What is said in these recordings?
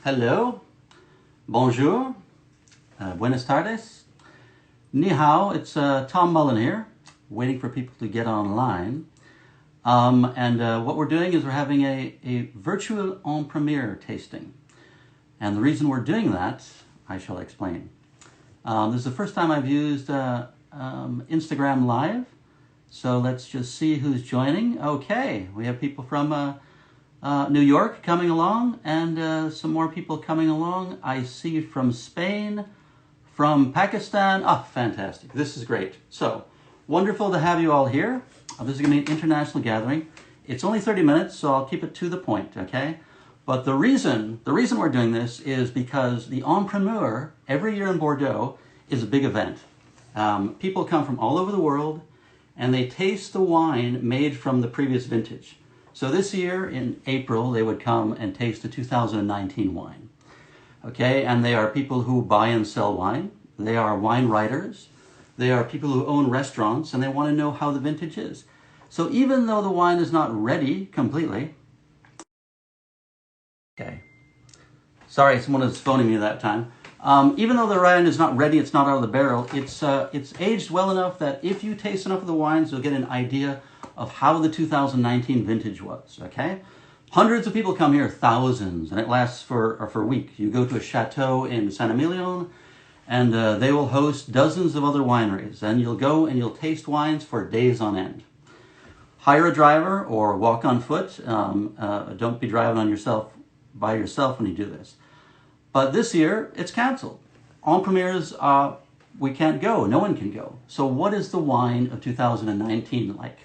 Hello, bonjour, buenas tardes, ni hao. It's Tom Mullen here, waiting for people to get online. What we're doing is we're having a virtual en premiere tasting. And the reason we're doing that, I shall explain. This is the first time I've used Instagram Live. So let's just see who's joining. Okay, we have people from New York coming along, and some more people coming along. I see from Spain, from Pakistan. Ah, fantastic. This is great. So, wonderful to have you all here. This is going to be an international gathering. It's only 30 minutes, so I'll keep it to the point, okay? But the reason we're doing this is because the En Primeur, every year in Bordeaux, is a big event. People come from all over the world, and they taste the wine made from the previous vintage. So this year, in April, they would come and taste the 2019 wine. Okay, and they are people who buy and sell wine. They are wine writers. They are people who own restaurants, and they want to know how the vintage is. So even though the wine is not ready completely... Okay. Sorry, someone was phoning me that time. Even though the wine is not ready, it's not out of the barrel, it's aged well enough that if you taste enough of the wines, you'll get an idea of how the 2019 vintage was, okay? Hundreds of people come here, thousands, and it lasts for a week. You go to a chateau in Saint-Emilion, and they will host dozens of other wineries, and you'll go and you'll taste wines for days on end. Hire a driver or walk on foot. Don't be driving by yourself when you do this. But this year, it's canceled. En premières, we can't go. No one can go. So what is the wine of 2019 like?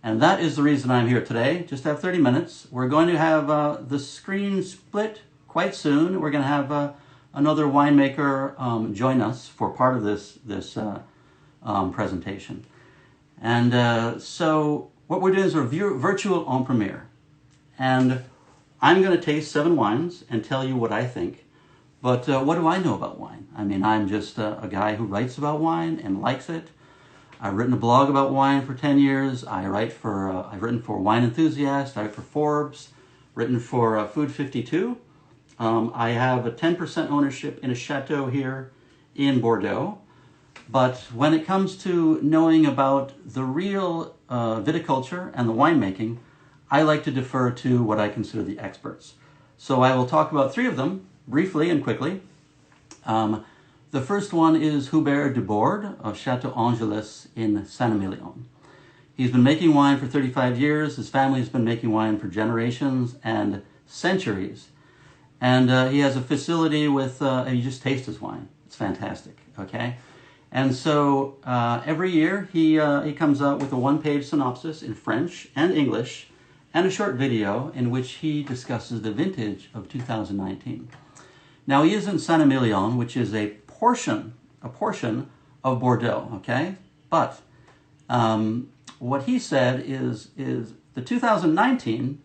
And that is the reason I'm here today. Just have 30 minutes. We're going to have the screen split quite soon. We're going to have another winemaker join us for part of this presentation. And so what we're doing is a virtual en premiere. And I'm going to taste 7 wines and tell you what I think. But what do I know about wine? I mean, I'm just a guy who writes about wine and likes it. I've written a blog about wine for 10 years. I've written for Wine Enthusiast. I write for Forbes. Written for Food 52. I have a 10% ownership in a chateau here in Bordeaux. But when it comes to knowing about the real viticulture and the winemaking, I like to defer to what I consider the experts. So I will talk about 3 of them briefly and quickly. The first one is Hubert Debord of Château Angelus in Saint-Emilion. He's been making wine for 35 years. His family has been making wine for generations and centuries. And he has a facility with, you just taste his wine. It's fantastic, okay? And so every year he comes out with a 1-page synopsis in French and English and a short video in which he discusses the vintage of 2019. Now he is in Saint-Emilion, which is a portion of Bordeaux, okay? But what he said is the 2019,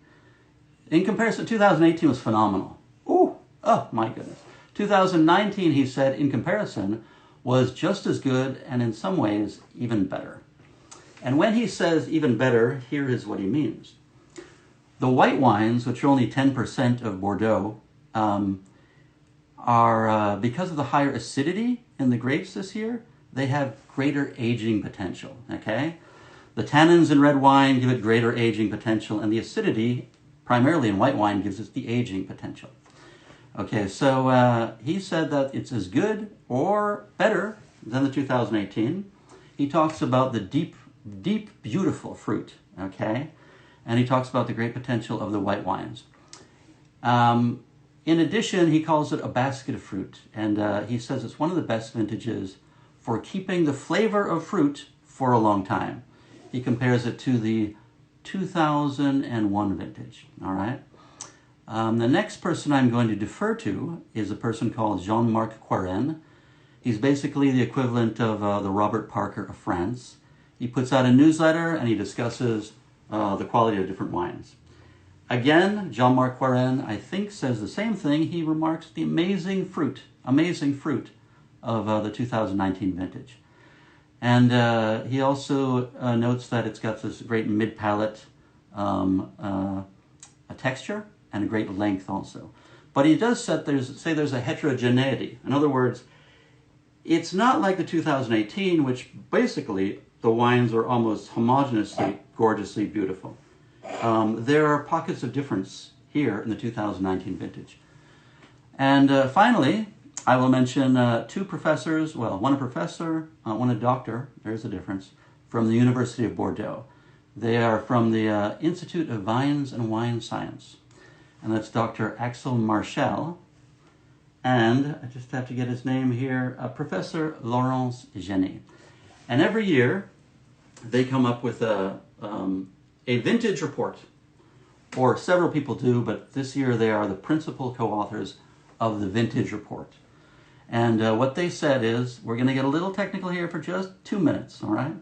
in comparison to 2018, was phenomenal. Ooh, oh my goodness. 2019, he said, in comparison, was just as good and in some ways even better. And when he says even better, here is what he means. The white wines, which are only 10% of Bordeaux, are, because of the higher acidity in the grapes this year, they have greater aging potential, okay? The tannins in red wine give it greater aging potential, and the acidity, primarily in white wine, gives it the aging potential. Okay, so he said that it's as good or better than the 2018. He talks about the deep, beautiful fruit, okay? And he talks about the great potential of the white wines. In addition, he calls it a basket of fruit, and he says it's one of the best vintages for keeping the flavor of fruit for a long time. He compares it to the 2001 vintage, all right? The next person I'm going to defer to is a person called Jean-Marc Quarren. He's basically the equivalent of the Robert Parker of France. He puts out a newsletter and he discusses the quality of different wines. Again, Jean-Marc Quarren, I think, says the same thing. He remarks the amazing fruit of the 2019 vintage. And he also notes that it's got this great mid-palate texture and a great length also. But he does say there's a heterogeneity. In other words, it's not like the 2018, which basically the wines are almost homogeneously, gorgeously beautiful. There are pockets of difference here in the 2019 vintage. And finally, I will mention two professors, well, one a professor, one a doctor, there's a difference, from the University of Bordeaux. They are from the Institute of Vines and Wine Science. And that's Dr. Axel Marchal. And I just have to get his name here, Professor Laurence Jenny. And every year, they come up with a vintage report, or several people do, but this year they are the principal co-authors of the vintage report. And what they said is, we're going to get a little technical here for just 2 minutes, all right?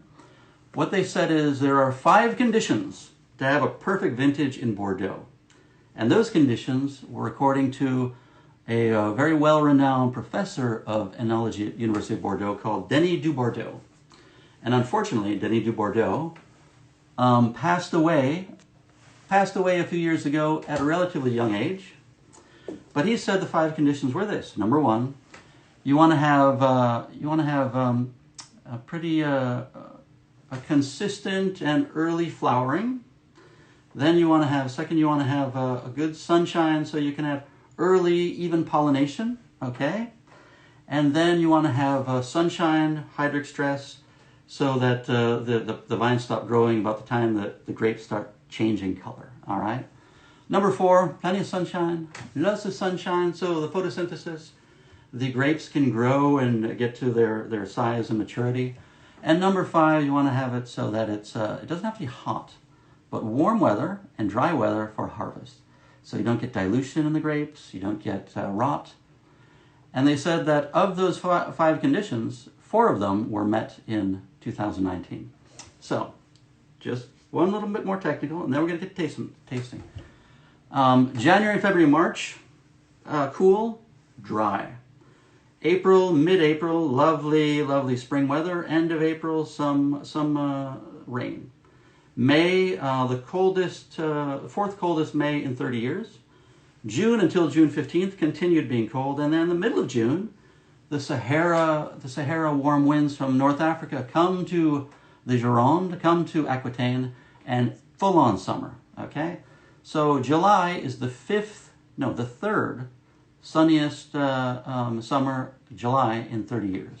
What they said is there are 5 conditions to have a perfect vintage in Bordeaux. And those conditions were according to a very well-renowned professor of enology at the University of Bordeaux called Denis du Bordeaux. And unfortunately, Denis du Bordeaux passed away a few years ago at a relatively young age. But he said the 5 conditions were this. Number 1, you want to have a pretty a consistent and early flowering. Then you want to have a good sunshine so you can have early even pollination, okay? And then you want to have sunshine, hydric stress, so that the vines stop growing about the time that the grapes start changing color, all right? Number 4, plenty of sunshine, lots of sunshine, so the photosynthesis, the grapes can grow and get to their size and maturity. And number 5, you want to have it so that it doesn't have to be hot, but warm weather and dry weather for harvest. So you don't get dilution in the grapes, you don't get rot. And they said that of those 5 conditions, 4 of them were met in 2019. So, just one little bit more technical, and then we're going to get tasting. January, February, March, cool, dry. April, mid-April, lovely spring weather. End of April, some rain. May, the coldest, 4th coldest May in 30 years. June until June 15th continued being cold, and then the middle of June, the Sahara warm winds from North Africa come to the Gironde, come to Aquitaine, and full-on summer, okay? So July is the 3rd sunniest summer, July, in 30 years.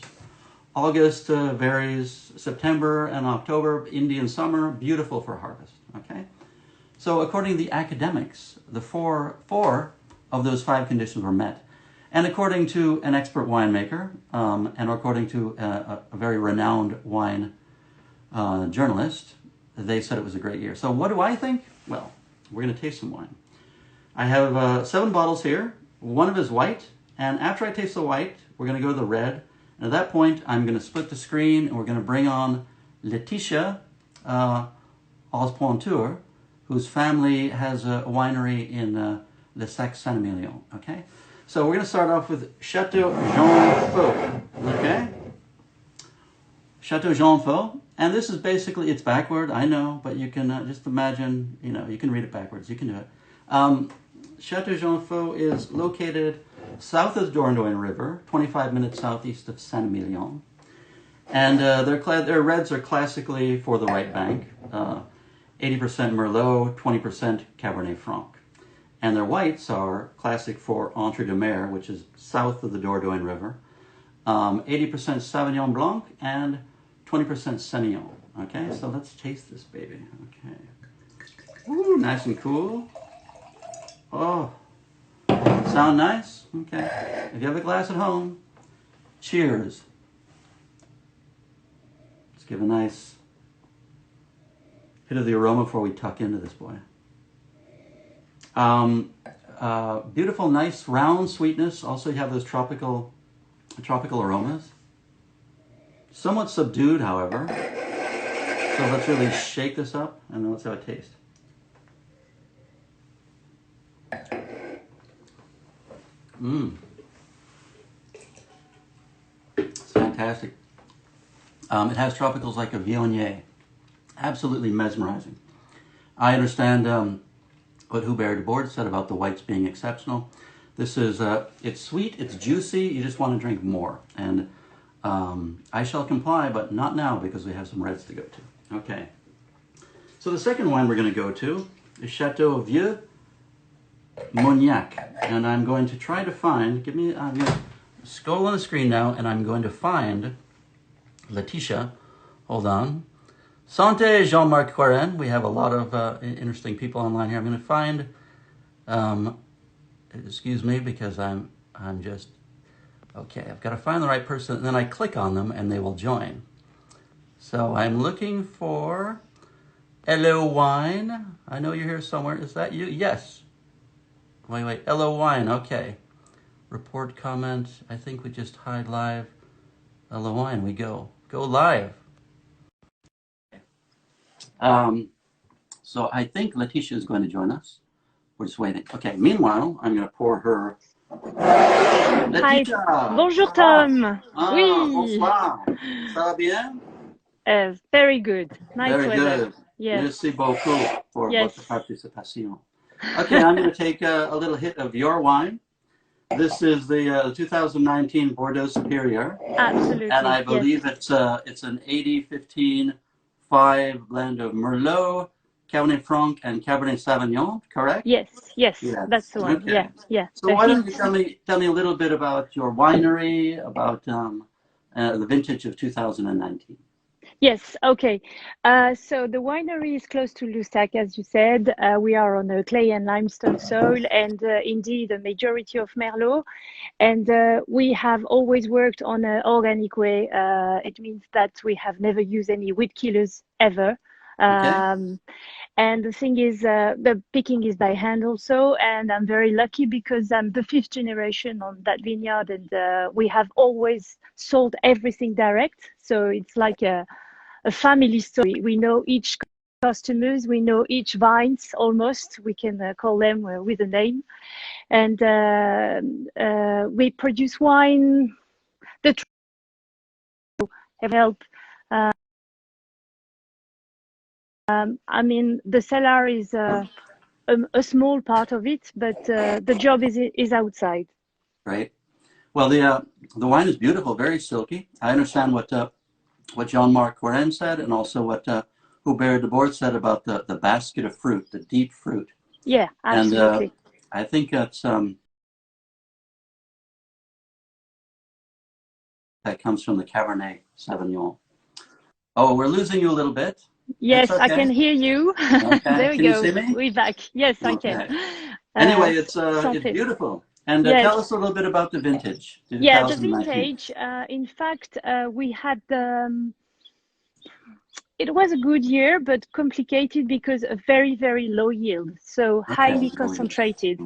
August varies, September and October, Indian summer, beautiful for harvest, okay? So according to the academics, the four of those 5 conditions were met. And according to an expert winemaker, and according to a very renowned wine journalist, they said it was a great year. So what do I think? Well, we're going to taste some wine. I have 7 bottles here. One of it is white, and after I taste the white, we're going to go to the red. And at that point, I'm going to split the screen, and we're going to bring on Laetitia Ospontour, whose family has a winery in Le Sac-Saint-Emilion, okay? So we're going to start off with Château Jean-Faux, okay? Château Jean-Faux, and this is basically, it's backward, I know, but you can just imagine, you can read it backwards, you can do it. Château Jean-Faux is located south of the Dordogne River, 25 minutes southeast of Saint-Emilion. And their reds are classically for the right bank, 80% Merlot, 20% Cabernet Franc. And their whites are classic for Entre deux Mers, which is south of the Dordogne River, 80% Sauvignon Blanc and 20% Semillon. Okay, so let's taste this baby. Okay. Ooh, nice and cool. Oh, sound nice? Okay. If you have a glass at home, cheers. Let's give a nice hit of the aroma before we tuck into this boy. Beautiful, nice, round sweetness. Also, you have those tropical aromas. Somewhat subdued, however. So let's really shake this up, and then let's have a taste. It's fantastic. It has tropicals like a Viognier. Absolutely mesmerizing. I understand what Hubert de Bord said about the whites being exceptional. This is, it's sweet, it's juicy, you just want to drink more. And I shall comply, but not now because we have some reds to go to. Okay. So the second wine we're going to go to is Château Vieux Mougnac. And I'm going to try to find, I'm going to scroll on the screen now, and I'm going to find Letitia. Hold on. Santé, Jean-Marc Quarin. We have a lot of interesting people online here. I'm going to find, excuse me, because I'm just, okay, I've got to find the right person, and then I click on them, and they will join. So I'm looking for Hello Wine. I know you're here somewhere. Is that you? Yes. Wait. Hello Wine. Okay. Report comment. I think we just hide live. Hello Wine. We go live. So I think Letitia is going to join us. We're just waiting. Okay. Meanwhile, I'm going to pour her. Letitia. Hi. Bonjour Tom. Oui. Bonsoir. Ça va bien? Very good. Nice Very weather. good. Yes. Merci beaucoup for Yes. votre participation. Okay, I'm going to take a little hit of your wine. This is the 2019 Bordeaux Superior. Absolutely. And I believe it's an 80-15-5 blend of Merlot, Cabernet Franc, and Cabernet Sauvignon, correct? Yes, that's the one. Okay. Yeah. So why don't you tell me a little bit about your winery, about the vintage of 2019. Yes, okay. So the winery is close to Lussac, as you said. We are on a clay and limestone soil, and indeed a majority of Merlot. And we have always worked on an organic way. It means that we have never used any weed killers ever. Okay. And the thing is, the picking is by hand also, and I'm very lucky because I'm the 5th generation on that vineyard, and we have always sold everything direct. So it's like a family story. We know each customers, we know each vines almost. We can call them with a name, and we produce wine. The have helped. I mean, the cellar is a small part of it, but the job is outside. Right. Well, the wine is beautiful, very silky. I understand what Jean-Marc Quarin said, and also what Hubert de Boord said about the basket of fruit, the deep fruit. Yeah, absolutely. And I think that's that comes from the Cabernet Sauvignon. Oh, we're losing you a little bit. Yes, okay. I can hear you. Okay. There we can go. You see me? We're back. Yes, okay. I can. Anyway, it's beautiful. And yes. Tell us a little bit about the vintage. Yeah, the vintage. In fact, we had it was a good year, but complicated because of very, very low yield, so highly concentrated.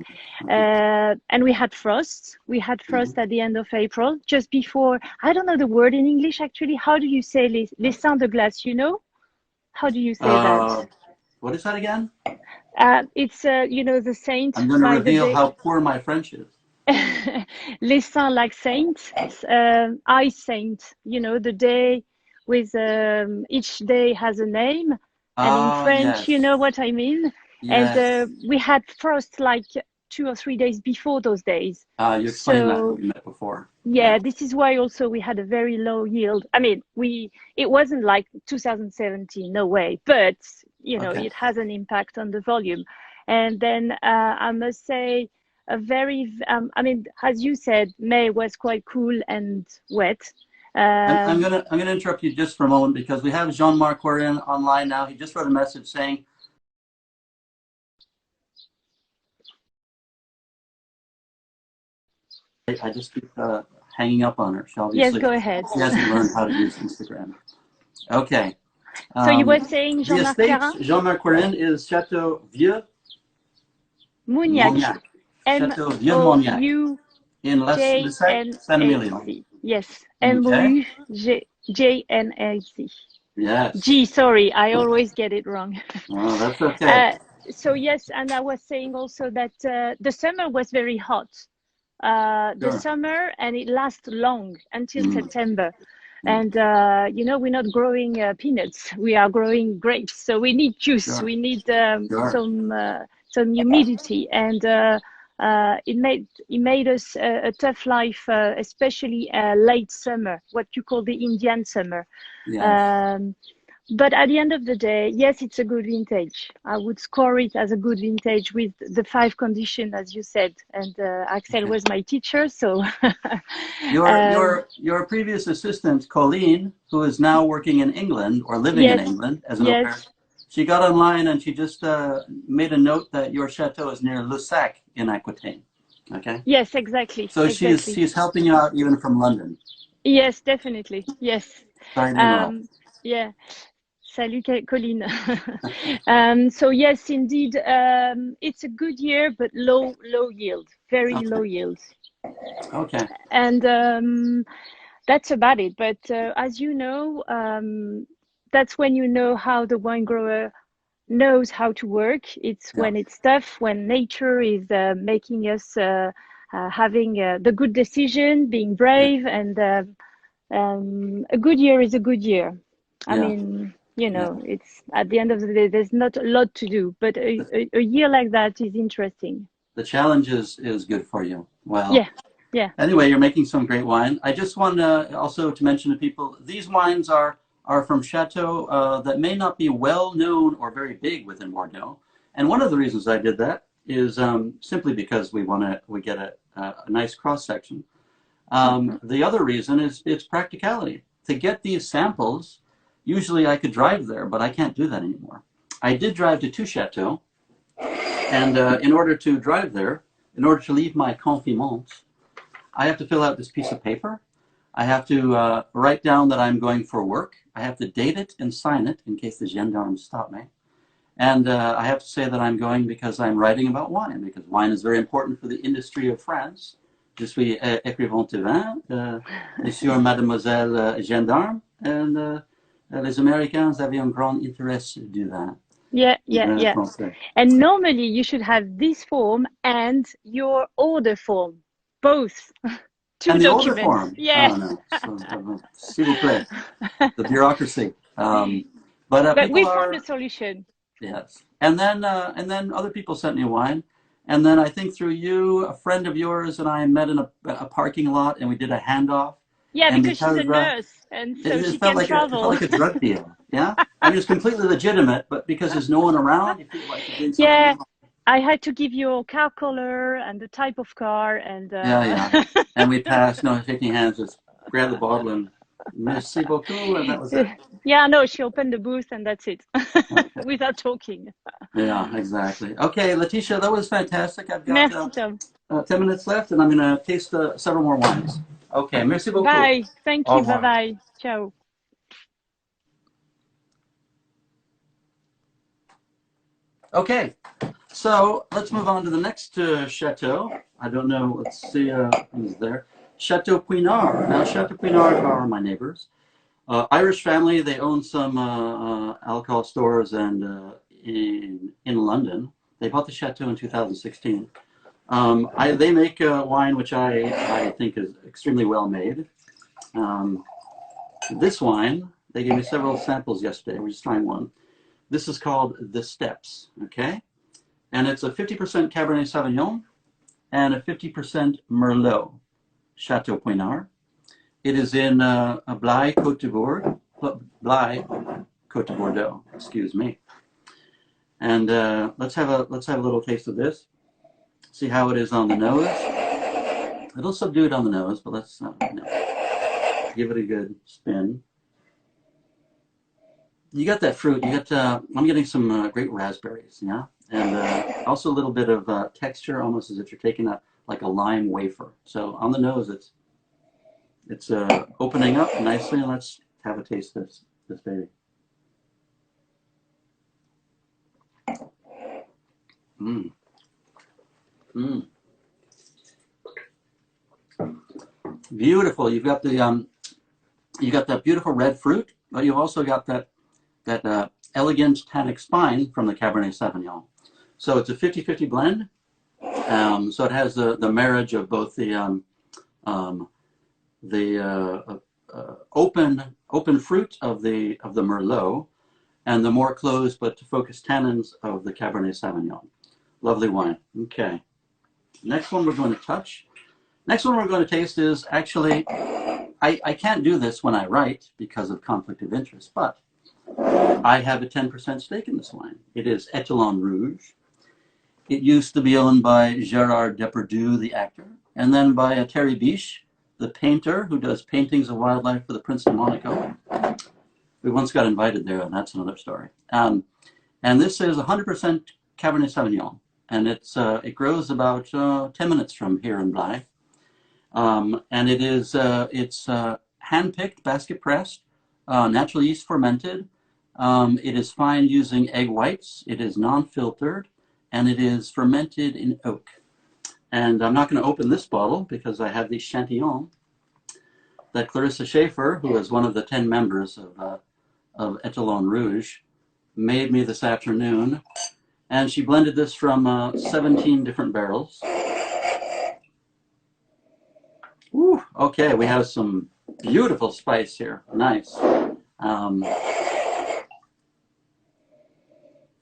And we had frost. We had frost at the end of April, just before, I don't know the word in English actually. How do you say les saints de glace, you know? How do you say that? What is that again? It's, the saint. I'm going to reveal how poor my French is. Les saints like saints, ice saint, the day with each day has a name, and in French, yes. you know what I mean. Yes. And we had frost like 2 or 3 days before those days. You explained that what we met before. Yeah, this is why also we had a very low yield. I mean, it wasn't like 2017, no way, but it has an impact on the volume. And then I must say, a very, as you said, May was quite cool and wet. I'm gonna interrupt you just for a moment because we have Jean-Marc Quarin online now. He just wrote a message saying, I just keep hanging up on her. Yes, go ahead. She hasn't learned how to use Instagram. Okay. So you were saying Jean-Marc Quarin? Jean-Marc Quarin is Château Vieux Mougnac. Château Vieux Mougnac. In Saint-Emilion. Yes, M-O-U-G-N-A-C. Yes. G, sorry, I always get it wrong. Oh, that's okay. So yes, and I was saying also that the summer was very hot. The summer, and it lasts long until September. And we're not growing peanuts; we are growing grapes. So we need juice. We need some humidity. And it made us a tough life, especially late summer, what you call the Indian summer. Yes. But at the end of the day, yes, it's a good vintage. I would score it as a good vintage with the 5 conditions, as you said. And Axel Okay. was my teacher, so. Your previous assistant, Colleen, who is now working in England or living in Yes, England as an au pair, yes, she got online and she just made a note that your chateau is near Lussac in Aquitaine. Okay. yes, exactly, So exactly. she's helping you out even from London. Yes, definitely. Yes. Sorry to interrupt. Yeah. Salut, Colline. So yes, indeed, it's a good year, but low yield, very Okay. low yield. Okay. And that's about it. But as you know, that's when you know how the wine grower knows how to work. It's Yeah. when it's tough, when nature is making us having the good decision, being Yeah. brave, and a good year is a good year. I Yeah. mean, you Yeah. know, it's at the end of the day, there's not a lot to do, but a year like that is interesting. The challenge is good for you. Well, Yeah, yeah. anyway, you're making some great wine. I just want also to mention to people, these wines are from Chateau that may not be well known or very big within Bordeaux. And one of the reasons I did that is simply because we get a nice cross section. Mhm. The other reason is it's practicality. To get these samples, usually I could drive there, but I can't do that anymore. I did drive to two Chateaux, and in order to drive there, in order to leave my confidence, I have to fill out this piece of paper. I have to write down that I'm going for work. I have to date it and sign it in case the gendarmes stop me. And I have to say that I'm going because I'm writing about wine, because wine is very important for the industry of France. Je suis écrivain de vin, monsieur, mademoiselle gendarme, and les Américains avaient un grand intérêt du vin, Yeah, du yeah, vin yeah. français. And normally you should have this form and your order form, both. Two And the older documents. form, Yeah. oh no, so, s'il vous plaît, the bureaucracy. But But we people found a are, solution. yes. And then other people sent me wine. And then I think through you, a friend of yours and I met in a parking lot and we did a handoff. Yeah, And because she's a because nurse and so it she felt can like it felt travel. like a drug deal. Yeah. I mean, it's completely legitimate, but because there's no one around, you feel like you're doing something Yeah, wrong. I had to give you a car color and the type of car and Yeah, yeah. And we passed, no, shaking hands, just grab the bottle and merci beaucoup, and that was it. yeah, no, she opened the booth and that's it Okay. without talking. Yeah, exactly. Okay, Letitia, that was fantastic. I've got Merci, Tom. 10 minutes left, and I'm going to taste several more wines. Okay, merci beaucoup. Bye. Thank Au you. Bye revoir. bye. Ciao. Okay, so let's move on to the next chateau. I don't know, let's see who's there. Chateau Puinard. Now, Chateau Puinard are my neighbors. Irish family, they own some alcohol stores and in London. They bought the chateau in 2016. They make wine which I think is extremely well made. Um, this wine, they gave me several samples yesterday. We're just trying one. This is called The Steps, okay? And it's a 50% Cabernet Sauvignon and a 50% Merlot, Chateau Puinard. It is in Blaye, Côte d'Ivoire, Blaye, Côte de Bordeaux, excuse me. And let's have a little taste of this. See how it is on the nose. A little subdued on the nose, but let's give it a good spin. You got that fruit. You got. I'm getting some great raspberries, yeah, and also a little bit of texture, almost as if you're taking like a lime wafer. So on the nose, it's opening up nicely. And let's have a taste of this baby. Mmm. Mmm. Beautiful. You got that beautiful red fruit, but you've also got that elegant tannic spine from the Cabernet Sauvignon. So it's a 50-50 blend. So it has the marriage of both the open fruit of the Merlot and the more closed but focused tannins of the Cabernet Sauvignon. Lovely wine. Okay. Next one we're going to touch. Next one we're going to taste is actually, I can't do this when I write because of conflict of interest, but I have a 10% stake in this wine. It is Étalon Rouge. It used to be owned by Gérard Depardieu, the actor, and then by Terry Biche, the painter who does paintings of wildlife for the Prince of Monaco. We once got invited there, and that's another story. And this is 100% Cabernet Sauvignon, and it grows about 10 minutes from here in Blaye. And it's hand-picked, basket-pressed, natural yeast fermented. It is fined using egg whites. It is non-filtered, and it is fermented in oak. And I'm not going to open this bottle because I have the Chantillon that Clarissa Schaefer, who is one of the 10 members of Étalon Rouge, made me this afternoon. And she blended this from 17 different barrels. Ooh, okay, we have some beautiful spice here. Nice.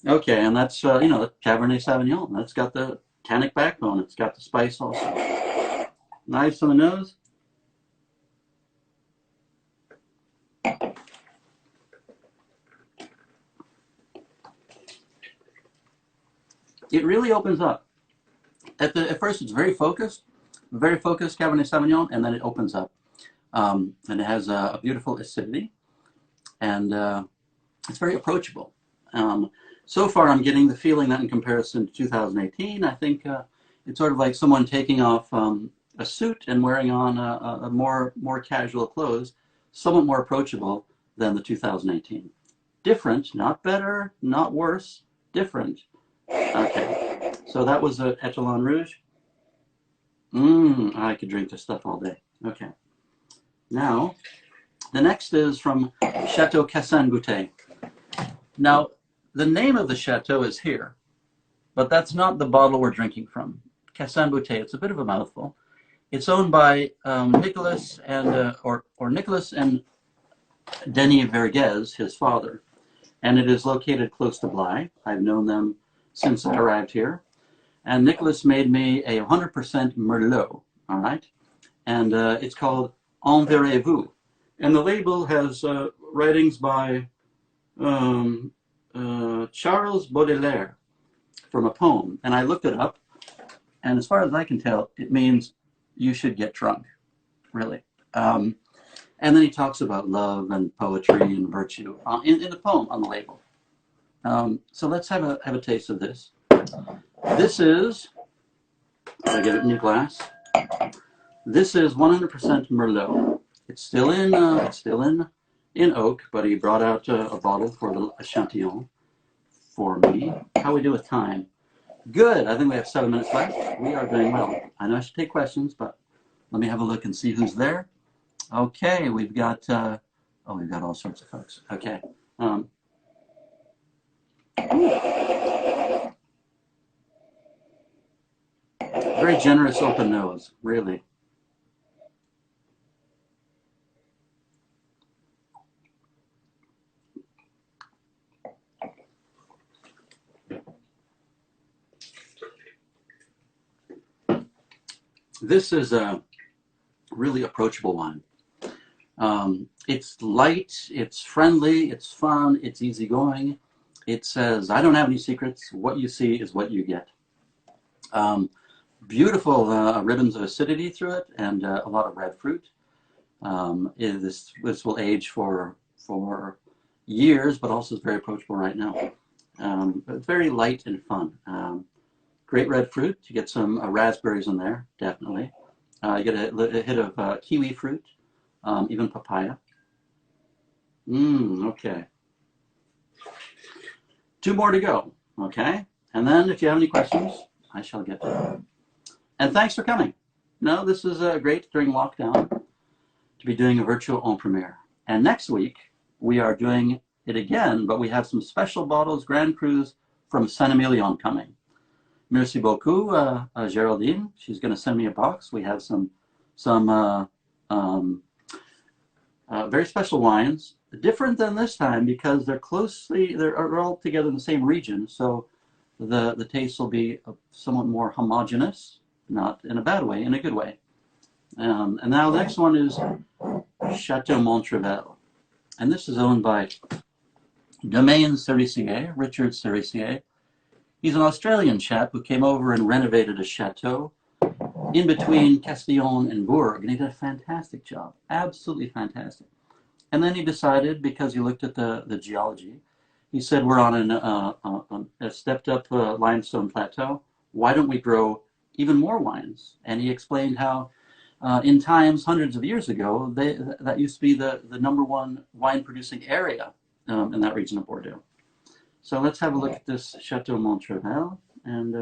Okay, and that's, you know, the Cabernet Sauvignon. That's got the tannic backbone. It's got the spice also. Nice on the nose. It really opens up. At first, it's very focused Cabernet Sauvignon, and then it opens up. And it has a beautiful acidity, and it's very approachable. So far, I'm getting the feeling that in comparison to 2018, I think it's sort of like someone taking off a suit and wearing on a more casual clothes, somewhat more approachable than the 2018. Different, not better, not worse, different. Okay, so that was a Étalon Rouge. I could drink this stuff all day. Okay. Now, the next is from Château Cassin-Goutet. Now, the name of the chateau is here, but that's not the bottle we're drinking from. Cassin-Goutet, it's a bit of a mouthful. It's owned by Nicolas and Nicolas and Denis Vergès, his father, and it is located close to Blaye. I've known them since I arrived here. And Nicolas made me a 100% Merlot, all right? And it's called Enverrez-vous. And the label has writings by Charles Baudelaire from a poem. And I looked it up, and as far as I can tell, it means you should get drunk, really. And then he talks about love and poetry and virtue in the poem on the label. So let's have a taste of this. This is, I get it in your glass. This is 100% Merlot. It's still in oak, but he brought out a bottle for the Chantillon for me. How we do with time? Good. I think we have 7 minutes left. We are doing well. I know I should take questions, but let me have a look and see who's there. Okay, we've got we've got all sorts of folks. Okay. Very generous open nose, really. This is a really approachable wine. It's light, it's friendly, it's fun, it's easygoing. It says, I don't have any secrets. What you see is what you get. Beautiful ribbons of acidity through it, and a lot of red fruit. This will age for years, but also is very approachable right now. It's very light and fun. Great red fruit. You get some raspberries in there, definitely. You get a hit of kiwi fruit, even papaya. Okay. 2 more to go, okay? And then if you have any questions, I shall get to them. And thanks for coming. No, this is great during lockdown to be doing a virtual en premiere. And next week, we are doing it again, but we have some special bottles, Grand Crus from Saint-Emilion coming. Merci beaucoup, Geraldine. She's going to send me a box. We have some very special wines, different than this time because they're all together in the same region. So the taste will be somewhat more homogeneous not in a bad way, in a good way. And now the next one is Château Montrevel. And this is owned by Domaine Cerisier, Richard Cerisier. He's an Australian chap who came over and renovated a chateau in between Castillon and Bourg, and he did a fantastic job, absolutely fantastic. And then he decided, because he looked at the geology, he said, we're on a stepped-up limestone plateau. Why don't we grow even more wines? And he explained how in times, hundreds of years ago, that used to be the #1 wine-producing area in that region of Bordeaux. So let's have a look at this Château Montrevel. And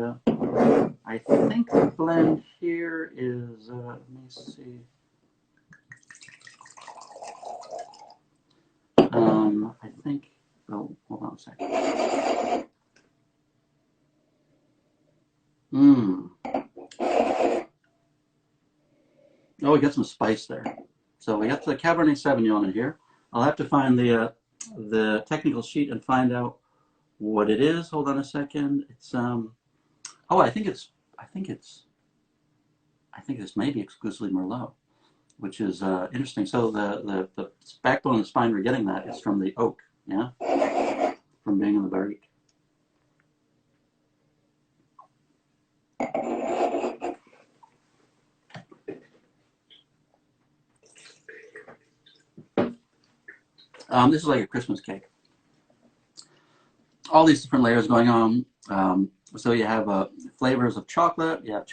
I think the blend here is, let me see. I think, oh, hold on a second. Oh, we got some spice there. So we got the Cabernet Sauvignon in here. I'll have to find the technical sheet and find out what it is. Hold on a second. It's oh, I think this may be exclusively Merlot, which is interesting. So the backbone and spine we're getting that is from the oak, yeah, from being in the barrique. This is like a Christmas cake. All these different layers going on. So you have flavors of chocolate, you have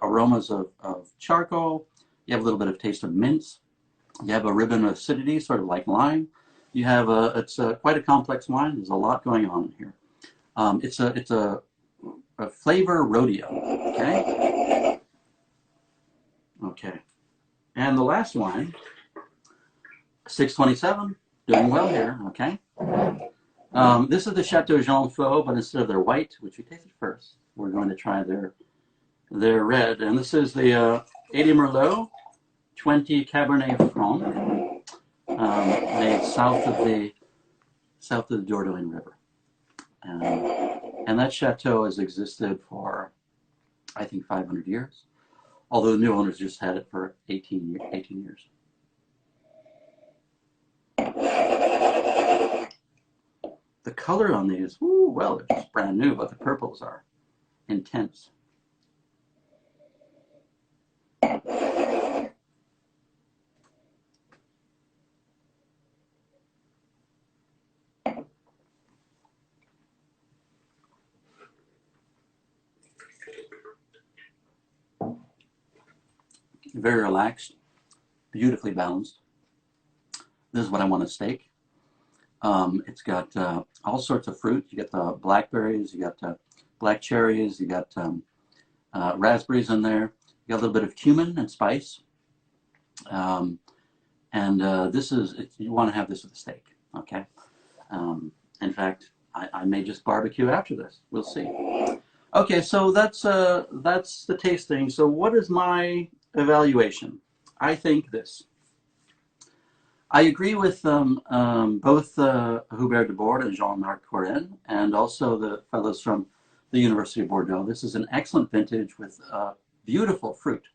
aromas of charcoal, you have a little bit of taste of mint, you have a ribbon of acidity, sort of like lime. You have it's quite a complex wine. There's a lot going on in here. It's a flavor rodeo. Okay. Okay. And the last wine, 627, doing well here. Okay. This is the Chateau Jean Faux, but instead of their white, which we tasted first, we're going to try their red. And this is the 80 Merlot, 20 Cabernet Franc, made south of the Dordogne River. And that chateau has existed for, I think, 500 years, although the new owners just had it for 18 years. The color on these, ooh, well, they're just brand new, but the purples are intense. Very relaxed, beautifully balanced. This is what I want to steak. It's got all sorts of fruit. You got the blackberries, you got black cherries, you got raspberries in there. You got a little bit of cumin and spice. This is, you want to have this with a steak, okay? In fact, I may just barbecue after this. We'll see. Okay, so that's the tasting. So what is my evaluation? I think this. I agree with both Hubert de Borde and Jean-Marc Corin, and also the fellows from the University of Bordeaux. This is an excellent vintage with beautiful fruit.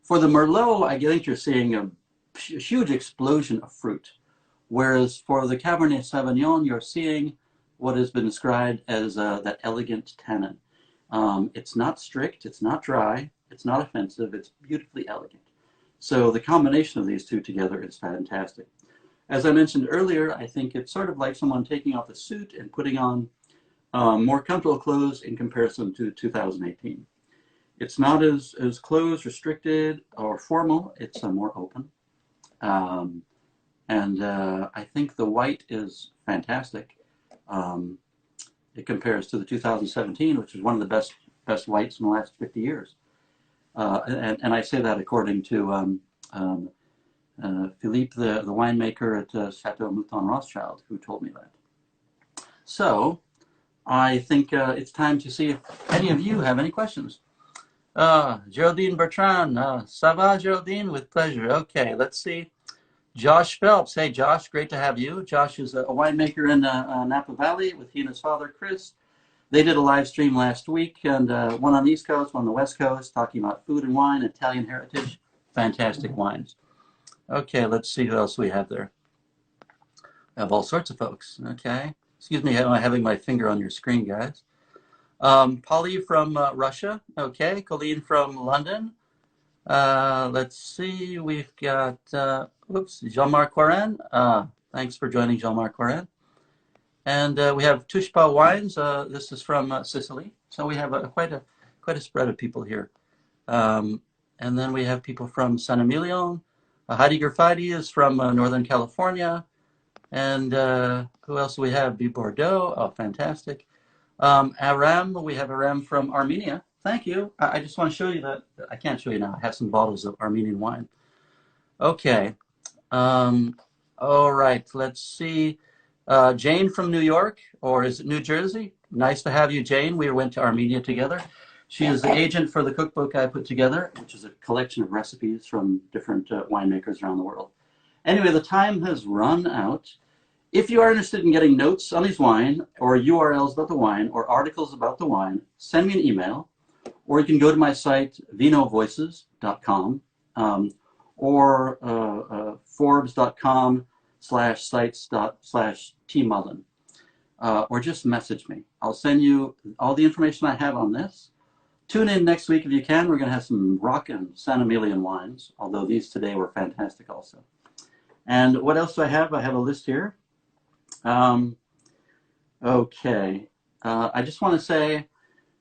For the Merlot, I think you're seeing a huge explosion of fruit, whereas for the Cabernet Sauvignon, you're seeing what has been described as that elegant tannin. It's not strict, it's not dry, it's not offensive, it's beautifully elegant. So the combination of these two together is fantastic. As I mentioned earlier, I think it's sort of like someone taking off a suit and putting on more comfortable clothes in comparison to 2018. It's not as closed, restricted, or formal. It's more open. I think the white is fantastic. It compares to the 2017, which is one of the best whites in the last 50 years. And I say that according to Philippe, the winemaker at Château Mouton Rothschild, who told me that. So I think it's time to see if any of you have any questions. Geraldine Bertrand, ça va, Geraldine? With pleasure. Okay, let's see. Josh Phelps. Hey, Josh, great to have you. Josh is a winemaker in Napa Valley with he and his father, Chris. They did a live stream last week, and one on the East Coast, one on the West Coast, talking about food and wine, Italian heritage, fantastic wines. Okay, let's see who else we have there. I have all sorts of folks. Okay. Excuse me, having my finger on your screen, guys. Polly from Russia. Okay. Colleen from London. Let's see. We've got, Jean-Marc Corin. Thanks for joining, Jean-Marc Corin. And we have Tushpa Wines. This is from Sicily. So we have quite a spread of people here. And then we have people from San Emilion. Heidi Gerfeidi is from Northern California. And who else do we have? B. Bordeaux. Oh, fantastic. Aram, we have Aram from Armenia. Thank you. I just want to show you that. I can't show you now. I have some bottles of Armenian wine. Okay. All right. Let's see. Jane from New York, or is it New Jersey? Nice to have you, Jane. We went to Armenia together. She is the agent for the cookbook I put together, which is a collection of recipes from different winemakers around the world. Anyway, the time has run out. If you are interested in getting notes on these wine, or URLs about the wine, or articles about the wine, send me an email, or you can go to my site, vinovoices.com, or forbes.com/sites/tmullen, or just message me. I'll send you all the information I have on this. Tune in next week if you can. We're going to have some rockin' San Emilion wines, although these today were fantastic also. And what else do I have? I have a list here. Okay. I just want to say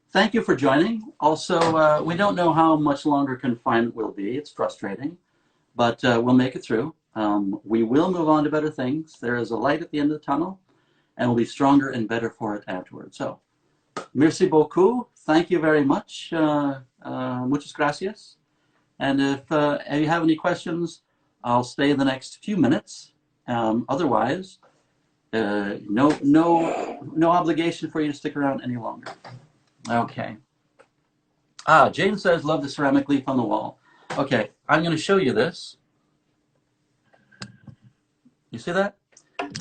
thank you for joining. Also, we don't know how much longer confinement will be. It's frustrating, but we'll make it through. We will move on to better things. There is a light at the end of the tunnel, and we'll be stronger and better for it afterwards. So, merci beaucoup. Thank you very much. Muchas gracias. And if you have any questions, I'll stay the next few minutes. Otherwise, no obligation for you to stick around any longer. Okay. Jane says, love the ceramic leaf on the wall. Okay, I'm going to show you this. You see that?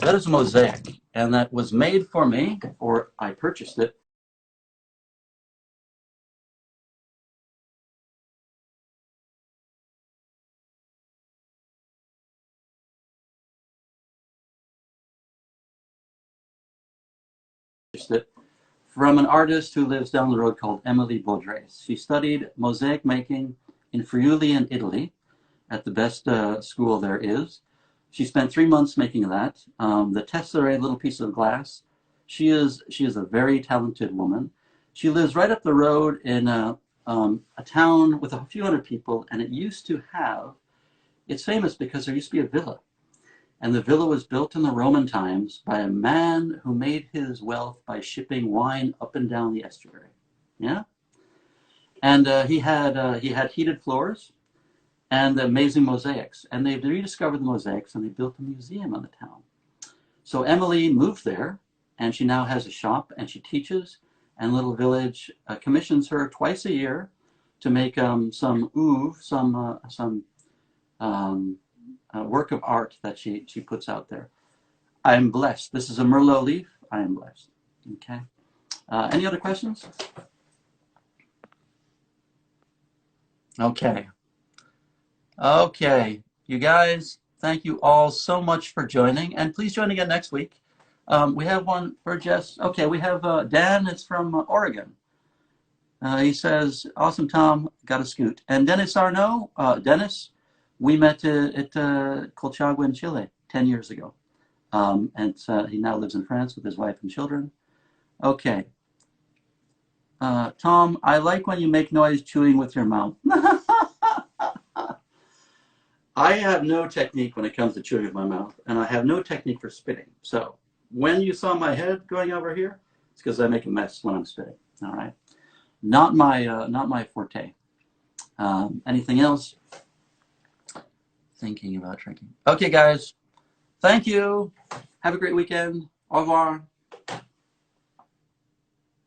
That is a mosaic, and that was made for me, or I purchased it. From an artist who lives down the road called Emily Baudrais. She studied mosaic making in Friuli in Italy at the best school there is. She spent 3 months making that. The tesserae, little piece of glass. She is a very talented woman. She lives right up the road in a town with a few hundred people, and it used to have, it's famous because there used to be a villa. And the villa was built in the Roman times by a man who made his wealth by shipping wine up and down the estuary. Yeah? And he had heated floors and amazing mosaics. And they rediscovered the mosaics, and they built a museum on the town. So Emily moved there, and she now has a shop, and she teaches, and Little Village commissions her twice a year to make some oeuvre, some work of art that she puts out there. I am blessed. This is a Merlot leaf. I am blessed. Okay. Any other questions? Okay. Okay. You guys, thank you all so much for joining. And please join again next week. We have one for Jess. Okay, we have Dan. It's from Oregon. He says, awesome, Tom. Got a scoot. And Dennis Arnaud. Dennis, we met at Colchagua in Chile 10 years ago. And he now lives in France with his wife and children. Okay. Tom, I like when you make noise chewing with your mouth. I have no technique when it comes to chewing with my mouth, and I have no technique for spitting. So when you saw my head going over here, it's because I make a mess when I'm spitting. All right. Not my forte. Anything else? Thinking about drinking. Okay, guys. Thank you. Have a great weekend. Au revoir.